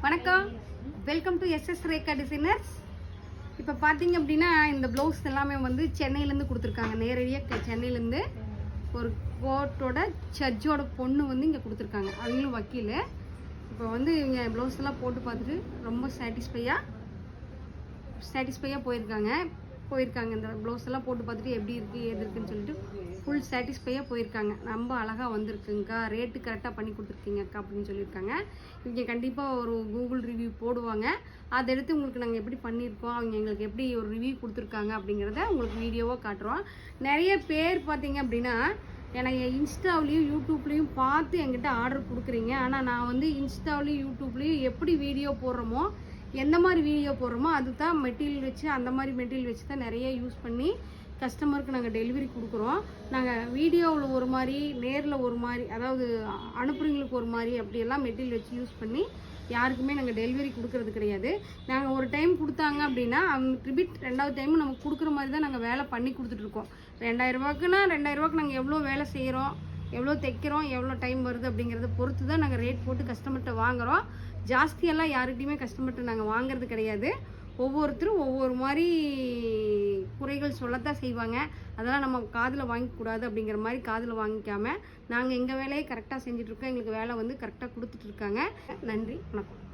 வணக்கம், welcome to SS Rekha designers. இப்போ பார்த்தீங்க அப்படின்னா இந்த ப்ளவுஸ் எல்லாமே வந்து சென்னையிலேருந்து கொடுத்துருக்காங்க. நேரடியாக சென்னையிலேருந்து ஒரு கோர்ட்டோட ஜட்ஜோட பொண்ணு வந்து இங்கே கொடுத்துருக்காங்க. அவங்களும் வக்கீல். இப்போ வந்து இவங்க ப்ளவுஸ் எல்லாம் போட்டு பார்த்துட்டு ரொம்ப சாட்டிஸ்ஃபையாக போயிருக்காங்க. இந்த ப்ளவுஸ் எல்லாம் போட்டு பார்த்துட்டு எப்படி இருக்குது எது இருக்குன்னு சொல்லிட்டு ஃபுல் சாட்டிஸ்ஃபையாக போயிருக்காங்க. ரொம்ப அழகாக வந்திருக்குங்கக்கா, ரேட்டு கரெக்டாக பண்ணி கொடுத்துருக்கீங்கக்கா அப்படின்னு சொல்லியிருக்காங்க. இவங்க கண்டிப்பாக ஒரு கூகுள் ரிவ்யூ போடுவாங்க. அதை எடுத்து உங்களுக்கு நாங்கள் எப்படி பண்ணியிருக்கோம், அவங்க எங்களுக்கு எப்படி ஒரு ரிவ்யூ கொடுத்துருக்காங்க அப்படிங்கிறத உங்களுக்கு வீடியோவாக காட்டுறோம். நிறைய பேர் பார்த்தீங்க அப்படின்னா எனக்கு இன்ஸ்டாவிலையும் யூடியூப்லேயும் பார்த்து என்கிட்ட ஆர்டர் கொடுக்குறீங்க. ஆனால் நான் வந்து இன்ஸ்டாவிலையும் யூடியூப்லேயும் எப்படி வீடியோ போடுறோமோ, எந்த மாதிரி வீடியோ போடுறோமோ அதுதான் மெட்டீரியல் வச்சு, அந்த மாதிரி மெட்டீரியல் வச்சு தான் நிறைய யூஸ் பண்ணி கஸ்டமருக்கு நாங்கள் டெலிவரி கொடுக்குறோம். நாங்கள் வீடியோவில் ஒரு மாதிரி, நேரில் ஒரு மாதிரி, அதாவது அனுப்புறவங்களுக்கு ஒரு மாதிரி அப்படியெல்லாம் மெட்டீரியல் வச்சு யூஸ் பண்ணி யாருக்குமே நாங்கள் டெலிவரி கொடுக்கறது கிடையாது. நாங்கள் ஒரு டைம் கொடுத்தாங்க அப்படின்னா அவங்க ரிப்பீட் ரெண்டாவது டைமும் நமக்கு கொடுக்குற மாதிரி தான் நாங்கள் வேலை பண்ணி கொடுத்துட்ருக்கோம். 2000 ரூபாய்க்குன்னா 2000 ரூபாய்க்கு நாங்கள் எவ்வளோ வேலை செய்கிறோம், எவ்வளோ தைக்கிறோம், எவ்வளோ டைம் வருது அப்படிங்கிறத பொறுத்து தான் நாங்கள் ரேட் போட்டு கஸ்டமர்கிட்ட வாங்குகிறோம். ஜாஸ்தியெல்லாம் யார்கிட்டையுமே கஸ்டமர்கிட்ட நாங்கள் வாங்குறது கிடையாது. ஒவ்வொருத்தரும் ஒவ்வொரு மாதிரி குறைகள் சொல்லத்தான் செய்வாங்க. அதெல்லாம் நம்ம காதில் வாங்கிக்கூடாது. அப்படிங்கிற மாதிரி காதில் வாங்கிக்காமல் நாங்கள் எங்கள் வேலையை கரெக்டாக செஞ்சிட்ருக்கோம். எங்களுக்கு வேலை வந்து கரெக்டாக கொடுத்துட்ருக்காங்க. நன்றி, வணக்கம்.